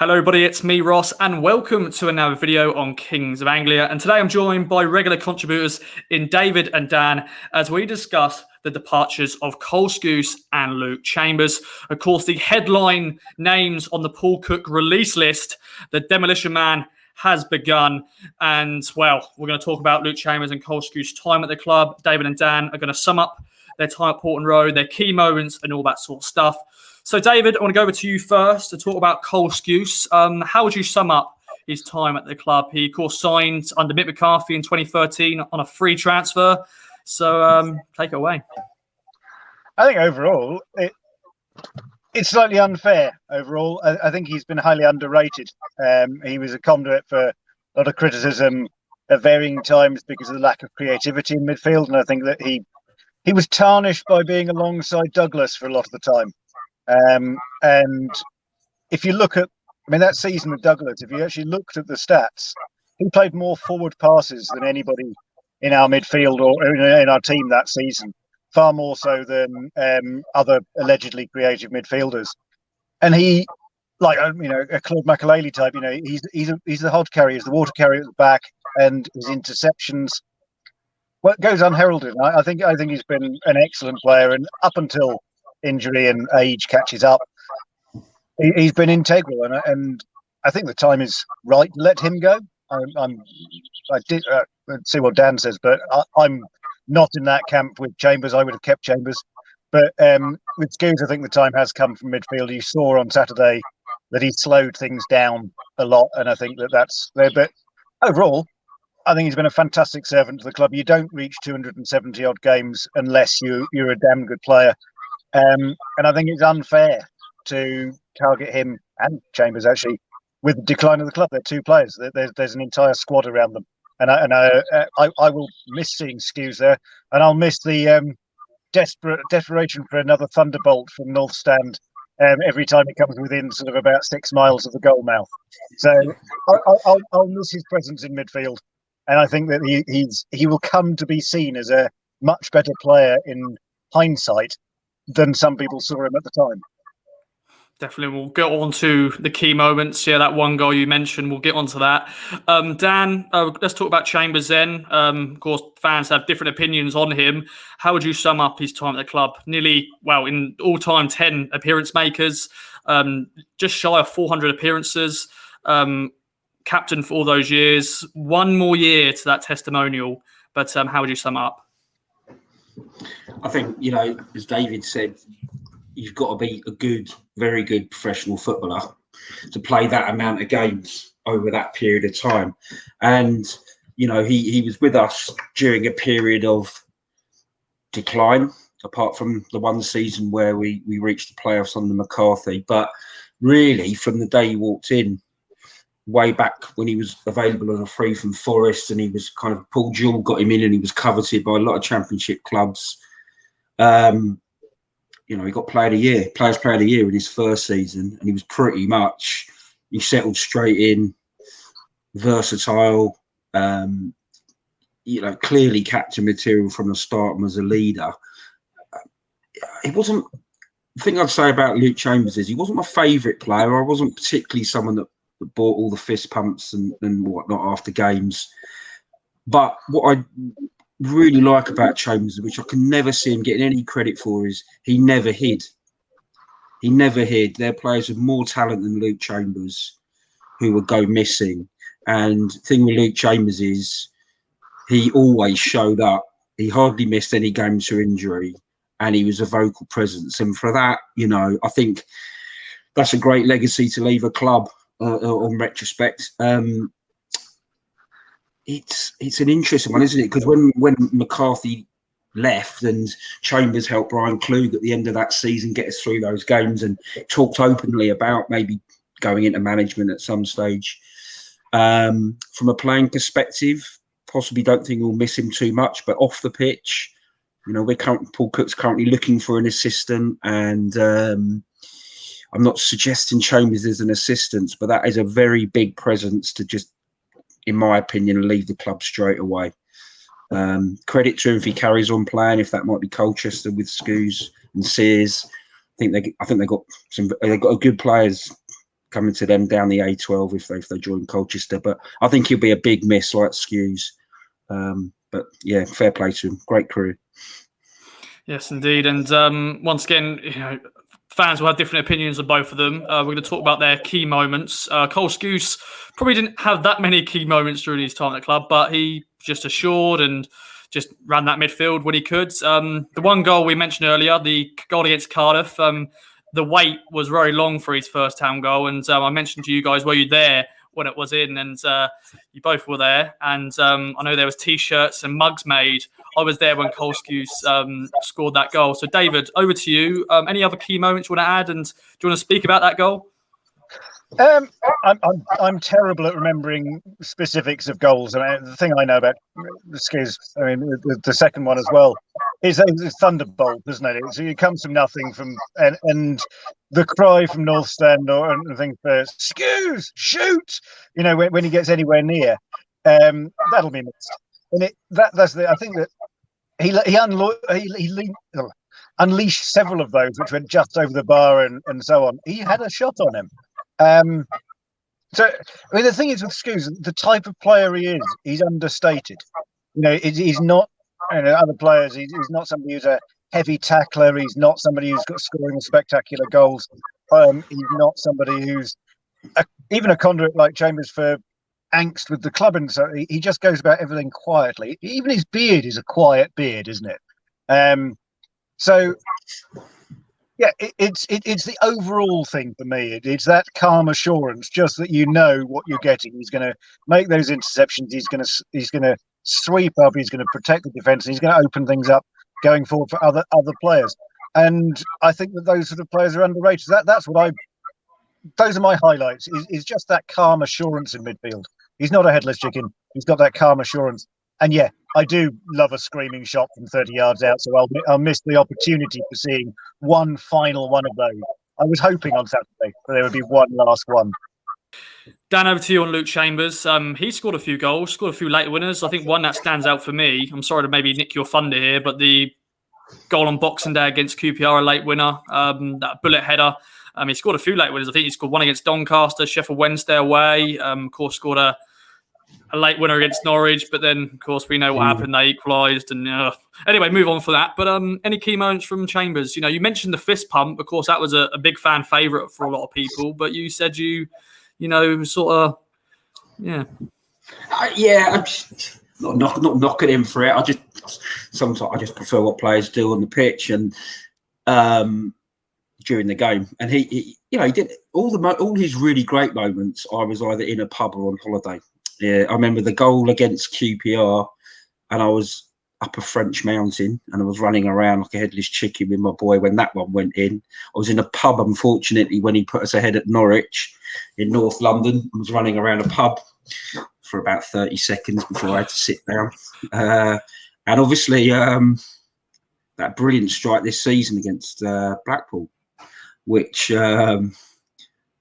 Hello everybody, it's me Ross and welcome to another video on Kings of Anglia, and today I'm joined by regular contributors in David and Dan as we discuss the departures of Cole Skuse and Luke Chambers. Of course, the headline names on the Paul Cook release list, the Demolition Man has begun, and well, we're going to talk about Luke Chambers and Cole Skuse's time at the club. David and Dan are going to sum up their time at Portland Road, their key moments and all that sort of stuff. So, David, I want to go over to you first to talk about Cole Skuse. How would you sum up his time at the club? He, of course, signed under Mick McCarthy in 2013 on a free transfer. So, take it away. I think overall, it's slightly unfair. Overall, I think he's been highly underrated. He was a conduit for a lot of criticism at varying times because of the lack of creativity in midfield, and I think that he was tarnished by being alongside Douglas for a lot of the time. And if you look at, that season with Douglas, if you actually looked at the stats, he played more forward passes than anybody in our midfield or in our team that season, far more so than other allegedly creative midfielders. And he, like a Claude Makelele type, he's the hod carrier, he's the water carrier at the back, and his interceptions, well, goes unheralded. I think he's been an excellent player, and up until injury and age catches up, he's been integral, and I think the time is right to let him go. I did see what Dan says, but I'm not in that camp with Chambers. I would have kept Chambers, but with Skuse, I think the time has come from midfield. You saw on Saturday that he slowed things down a lot, and I think that's there. But overall, I think he's been a fantastic servant to the club. You don't reach 270 odd games unless you're a damn good player. And I think it's unfair to target him and Chambers actually with the decline of the club. They're two players. There's an entire squad around them, and I will miss seeing Skuse there, and I'll miss the desperation for another thunderbolt from North Stand every time it comes within sort of about 6 miles of the goal mouth. So I'll miss his presence in midfield, and I think that he will come to be seen as a much better player in hindsight than some people saw him at the time. Definitely, we'll get on to the key moments. Yeah, that one goal you mentioned, we'll get onto that. Dan, let's talk about Chambers then. Of course, fans have different opinions on him. How would you sum up his time at the club? Nearly, in all-time 10 appearance makers, just shy of 400 appearances, captain for all those years. One more year to that testimonial, but how would you sum up? I think, as David said, you've got to be a very good professional footballer to play that amount of games over that period of time. And, he was with us during a period of decline, apart from the one season where we reached the playoffs under McCarthy. But really, from the day he walked in, way back when he was available on a free from Forest, and he was kind of, Paul Jewell got him in and he was coveted by a lot of championship clubs. He got Players Player of the Year in his first season, and he was he settled straight in, versatile, clearly captain material from the start and was a leader. The thing I'd say about Luke Chambers is he wasn't my favourite player. I wasn't particularly someone that bought all the fist pumps and whatnot after games. But what I really like about Chambers, which I can never see him getting any credit for, is he never hid. There are players with more talent than Luke Chambers who would go missing. And the thing with Luke Chambers is he always showed up. He hardly missed any games for injury, and he was a vocal presence. And for that, I think that's a great legacy to leave a club on retrospect. It's an interesting one, isn't it? Because when McCarthy left and Chambers helped Brian Klug at the end of that season get us through those games and talked openly about maybe going into management at some stage. From a playing perspective, possibly don't think we'll miss him too much, but off the pitch, Paul Cook's currently looking for an assistant, and I'm not suggesting Chambers is an assistant, but that is a very big presence to just, in my opinion, leave the club straight away. Credit to him if he carries on playing, if that might be Colchester with Skuse and Sears. I think they got good players coming to them down the A12 if they join Colchester. But I think he'll be a big miss like Skuse. But yeah, fair play to him. Great career. Yes, indeed. And once again, fans will have different opinions of both of them. We're going to talk about their key moments. Cole Skuse probably didn't have that many key moments during his time at the club, but he just assured and just ran that midfield when he could. The one goal we mentioned earlier, the goal against Cardiff, the wait was very long for his first town goal. And I mentioned to you guys, were you there when it was in? And you both were there. And I know there was T-shirts and mugs made. I was there when Cole Skuse scored that goal. So, David, over to you. Any other key moments you want to add? And do you want to speak about that goal? I'm terrible at remembering specifics of goals. I mean, the thing I know about Skuse, I mean, the second one as well, is a thunderbolt, isn't it? It comes from nothing, and the cry from North Stand or anything for Skuse, shoot! When he gets anywhere near, that'll be missed. And I think that he unleashed several of those which went just over the bar and so on. He had a shot on him. So I mean, the thing is with Skuse, the type of player he is, he's understated. He's not. Other players, he's not somebody who's a heavy tackler. He's not somebody who's got scoring spectacular goals. He's not somebody who's even a conduit like Chambers for angst with the club, and so he just goes about everything quietly. Even his beard is a quiet beard, isn't it? So yeah, it's the overall thing for me. It's that calm assurance, just that you know what you're getting. He's going to make those interceptions. He's going to sweep up. He's going to protect the defence. He's going to open things up going forward for other players. And I think that those sort of players are underrated. Those are my highlights. Is just that calm assurance in midfield. He's not a headless chicken. He's got that calm assurance. And yeah, I do love a screaming shot from 30 yards out. So I'll miss the opportunity for seeing one final one of those. I was hoping on Saturday that there would be one last one. Dan, over to you on Luke Chambers. He scored a few goals, scored a few late winners. I think one that stands out for me, I'm sorry to maybe nick your thunder here, but the goal on Boxing Day against QPR, a late winner, that bullet header. He scored a few late winners. I think he scored one against Doncaster, Sheffield Wednesday away. Of course, scored a late winner against Norwich, but then, of course, we know what happened. They equalised. And anyway, move on for that. But any key moments from Chambers? You mentioned the fist pump. Of course, that was a big fan favourite for a lot of people. But you said sort of, yeah. I'm not knocking him for it. Sometimes I just prefer what players do on the pitch and during the game. And he did all his really great moments. I was either in a pub or on holiday. Yeah, I remember the goal against QPR, and I was up a French mountain, and I was running around like a headless chicken with my boy when that one went in. I was in a pub, unfortunately, when he put us ahead at Norwich in North London. I was running around a pub for about 30 seconds before I had to sit down. And obviously, that brilliant strike this season against Blackpool, which...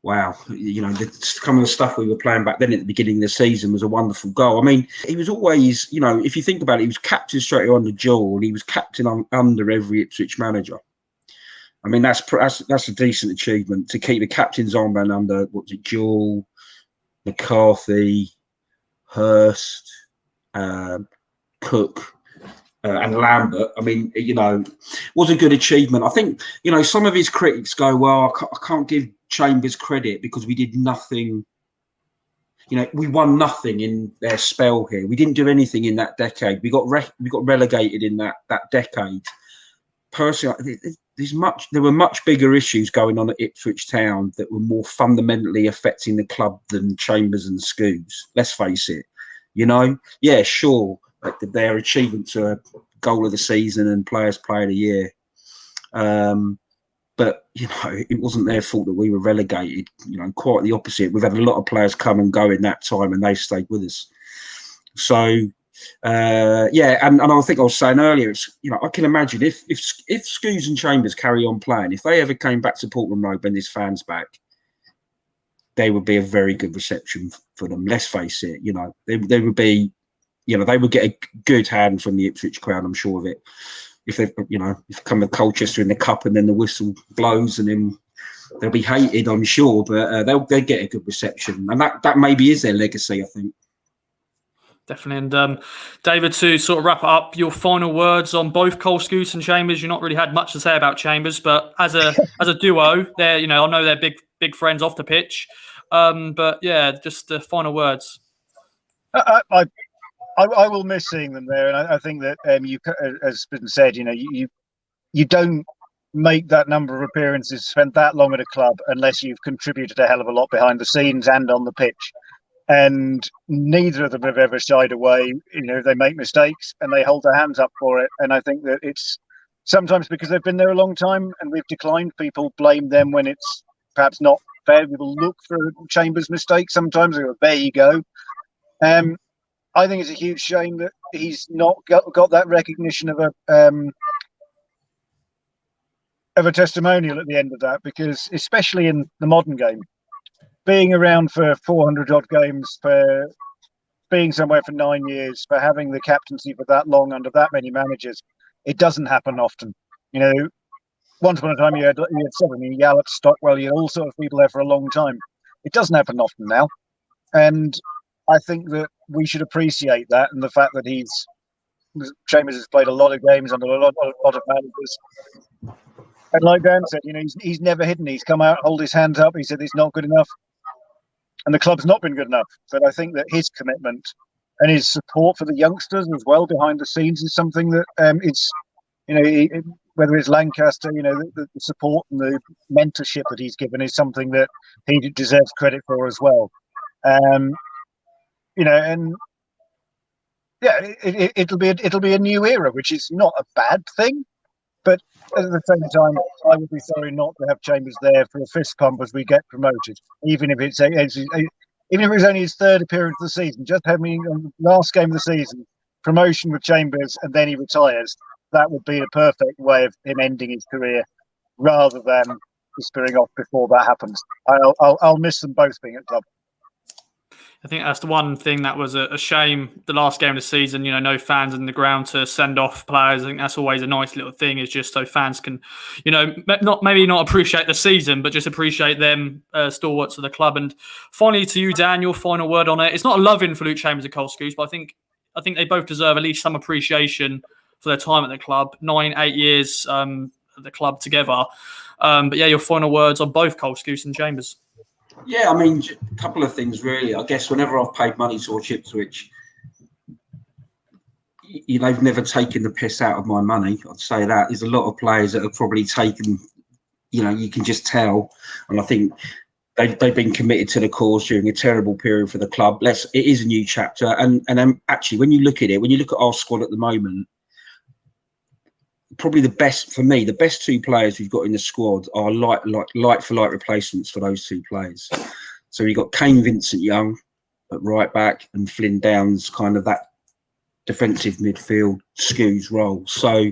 wow, the kind of stuff we were playing back then at the beginning of the season was a wonderful goal. I mean, he was always, if you think about it, he was captain straight on the Jewel, and he was captain under every Ipswich manager. I mean, that's a decent achievement to keep the captain's armband under Jewel, McCarthy, Hurst, Cook, and Lambert. I mean, was a good achievement. I think, some of his critics go, well, I can't give Chambers credit because we did nothing. We won nothing in their spell here. We didn't do anything in that decade. We got relegated in that decade. Personally, there were much bigger issues going on at Ipswich Town that were more fundamentally affecting the club than Chambers and Skuse. Let's face it. Yeah, sure. Their achievements are goal of the season and players player of the year. But, it wasn't their fault that we were relegated. Quite the opposite. We've had a lot of players come and go in that time, and they stayed with us. So, and I think I was saying earlier, it's, I can imagine if Skuse and Chambers carry on playing, if they ever came back to Portland Road when this fan's back, there would be a very good reception for them. Let's face it. They would be, they would get a good hand from the Ipswich crowd, I'm sure of it. If they, if come with Colchester in the cup and then the whistle blows and then they'll be hated, I'm sure, but they'll get a good reception, and that maybe is their legacy, I think. Definitely. And David, to sort of wrap up, your final words on both Cole Skuse and Chambers. You've not really had much to say about Chambers, but as a duo, they're I know they're big friends off the pitch. But yeah, just the final words. I will miss seeing them there, and I think that you, as has been said, you don't make that number of appearances, spend that long at a club, unless you've contributed a hell of a lot behind the scenes and on the pitch. And neither of them have ever shied away. They make mistakes and they hold their hands up for it. And I think that it's sometimes because they've been there a long time and we've declined, people blame them when it's perhaps not fair. People look for Chambers' mistakes sometimes. They go, there you go. I think it's a huge shame that he's not got that recognition of a testimonial at the end of that, because especially in the modern game, being around for 400 odd games, for being somewhere for 9 years, for having the captaincy for that long under that many managers, it doesn't happen often. Once upon a time you had 7, Yallop, Stockwell, you had all sorts of people there for a long time. It doesn't happen often now. And I think that we should appreciate that, and the fact that Chambers has played a lot of games under a lot of managers. And like Dan said, he's never hidden. He's come out, hold his hands up. He said it's not good enough. And the club's not been good enough. But I think that his commitment and his support for the youngsters as well behind the scenes is something that whether it's Lancaster, the support and the mentorship that he's given is something that he deserves credit for as well. And yeah, it'll be a new era, which is not a bad thing. But at the same time, I would be sorry not to have Chambers there for a fist pump as we get promoted, even if it's only his third appearance of the season. Just having the last game of the season, promotion with Chambers, and then he retires. That would be a perfect way of him ending his career, rather than disappearing off before that happens. I'll miss them both being at club. I think that's the one thing that was a shame. The last game of the season, no fans in the ground to send off players. I think that's always a nice little thing, is just so fans can, not appreciate the season, but just appreciate them stalwarts of the club. And finally, to you, Dan, your final word on it. It's not a love-in for Luke Chambers and Cole Skuse, but I think they both deserve at least some appreciation for their time at the club. 8 years at the club together. But yeah, your final words on both Cole Skuse and Chambers. Yeah, I mean, a couple of things really. I guess whenever I've paid money towards Ipswich, they've never taken the piss out of my money. I'd say that. There's a lot of players that have probably taken, you can just tell. And I think they've been committed to the cause during a terrible period for the club. It is a new chapter. And actually, when you look at our squad at the moment, probably the best two players we've got in the squad are like for like replacements for those two players. So you've got Kane Vincent-Young at right back and Flynn Downs, kind of that defensive midfield Skuse role. So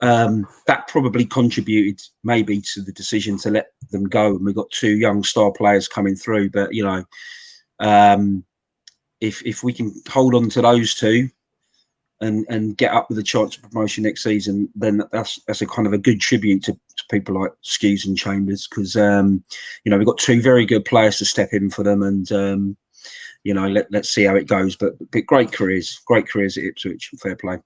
that probably contributed maybe to the decision to let them go. And we've got two young star players coming through. But if we can hold on to those two and get up with a chance of promotion next season, then that's a kind of a good tribute to people like Skuse and Chambers, because we've got two very good players to step in for them, and let's see how it goes. But great careers at Ipswich. Fair play.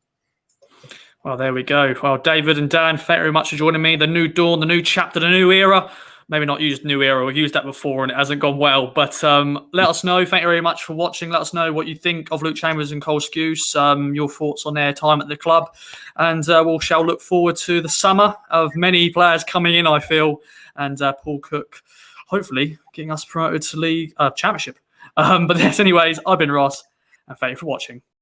Well, there we go. Well, David and Dan, thank you very much for joining me. The new dawn, the new chapter, the new era. Maybe not used new era. We've used that before and it hasn't gone well. But let us know. Thank you very much for watching. Let us know what you think of Luke Chambers and Cole Skuse, your thoughts on their time at the club. And we shall look forward to the summer of many players coming in, I feel. And Paul Cook, hopefully, getting us promoted to League Championship. But yes, anyways, I've been Ross. And thank you for watching.